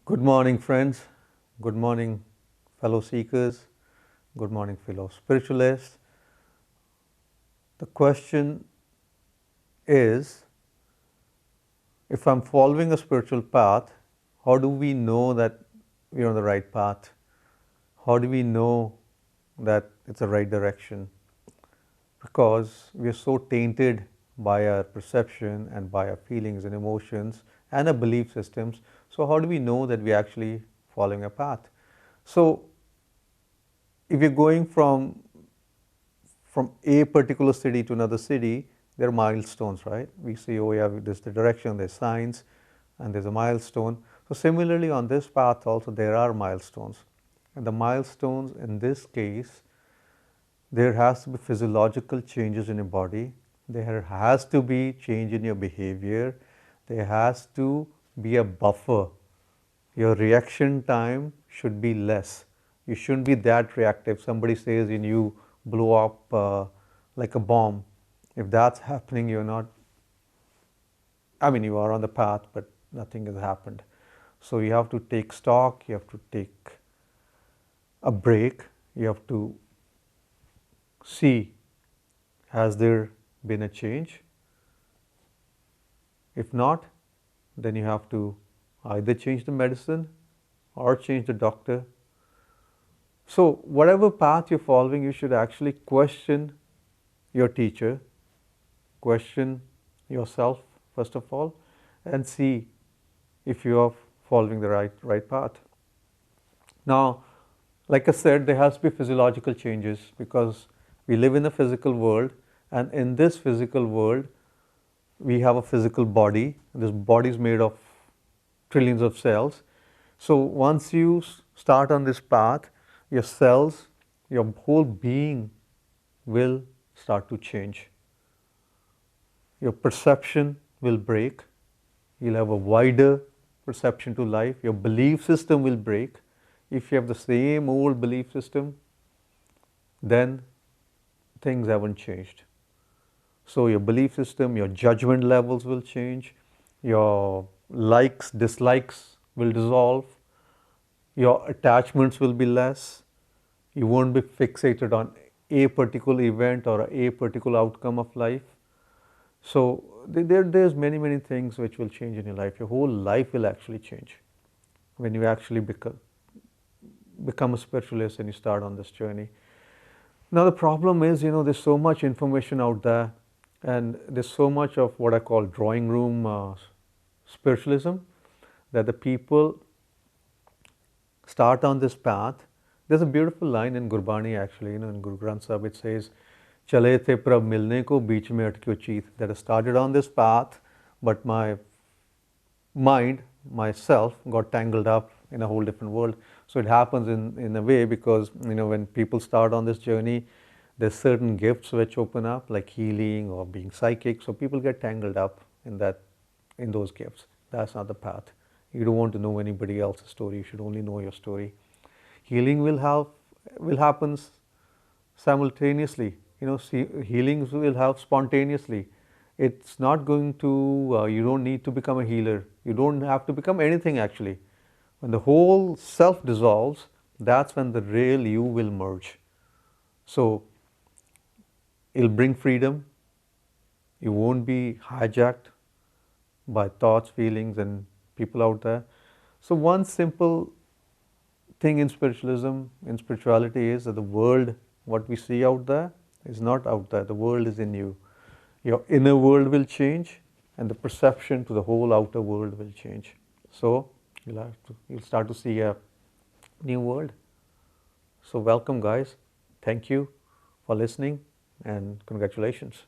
Good morning, friends. Good morning, fellow seekers. Good morning, fellow spiritualists. The question is, if I'm following a spiritual path, how do we know that we're on the right path? How do we know that it's the right direction? Because we are so tainted by our perception and by our feelings and emotions and our belief systems. So how do we know that we're actually following a path? So if you're going from a particular city to another city, there are milestones, right? We see, oh yeah, this is the direction, there's signs, and there's a milestone. So similarly on this path also there are milestones. And the milestones in this case, there has to be physiological changes in your body. There has to be change in your behavior. There has to be a buffer. Your reaction time should be less. You shouldn't be that reactive. Somebody says and you blow up like a bomb. If that's happening, you're not, you are on the path, but nothing has happened. So you have to take stock, you have to take a break, you have to see, has there been a change? If not, then you have to either change the medicine or change the doctor. So whatever path you're following, you should actually question your teacher, question yourself first of all, and see if you are following the right path. Now, like I said, there has to be physiological changes because we live in a physical world, and in this physical world, we have a physical body. This body is made of trillions of cells. So once you start on this path, your cells, your whole being will start to change. Your perception will break. You'll have a wider perception to life. Your belief system will break. If you have the same old belief system, then things haven't changed. So your belief system, your judgment levels will change, your likes, dislikes will dissolve, your attachments will be less, you won't be fixated on a particular event or a particular outcome of life. So there's many things which will change in your life. Your whole life will actually change when you actually become a spiritualist and you start on this journey. Now the problem is, there's so much information out there, and there's so much of what I call drawing room spiritualism, that the people start on this path. There's a beautiful line in Gurbani actually, in Guru Granth Sahib, it says, "Chale the prab milne ko beech mein atkyo cheet," that I started on this path, but my mind, myself, got tangled up in a whole different world. So it happens in a way because, when people start on this journey, there's certain gifts which open up, like healing or being psychic. So people get tangled up in those gifts. That's not the path. You don't want to know anybody else's story. You should only know your story. Healing will happen simultaneously. Healings will have spontaneously. It's not going to, you don't need to become a healer. You don't have to become anything actually. When the whole self dissolves, that's when the real you will merge. So it'll bring freedom. You won't be hijacked by thoughts, feelings, and people out there. So one simple thing in spiritualism, in spirituality, is that the world, what we see out there, is not out there. The world is in you. Your inner world will change, and the perception to the whole outer world will change. So you'll start to see a new world. So welcome, guys. Thank you for listening, and congratulations.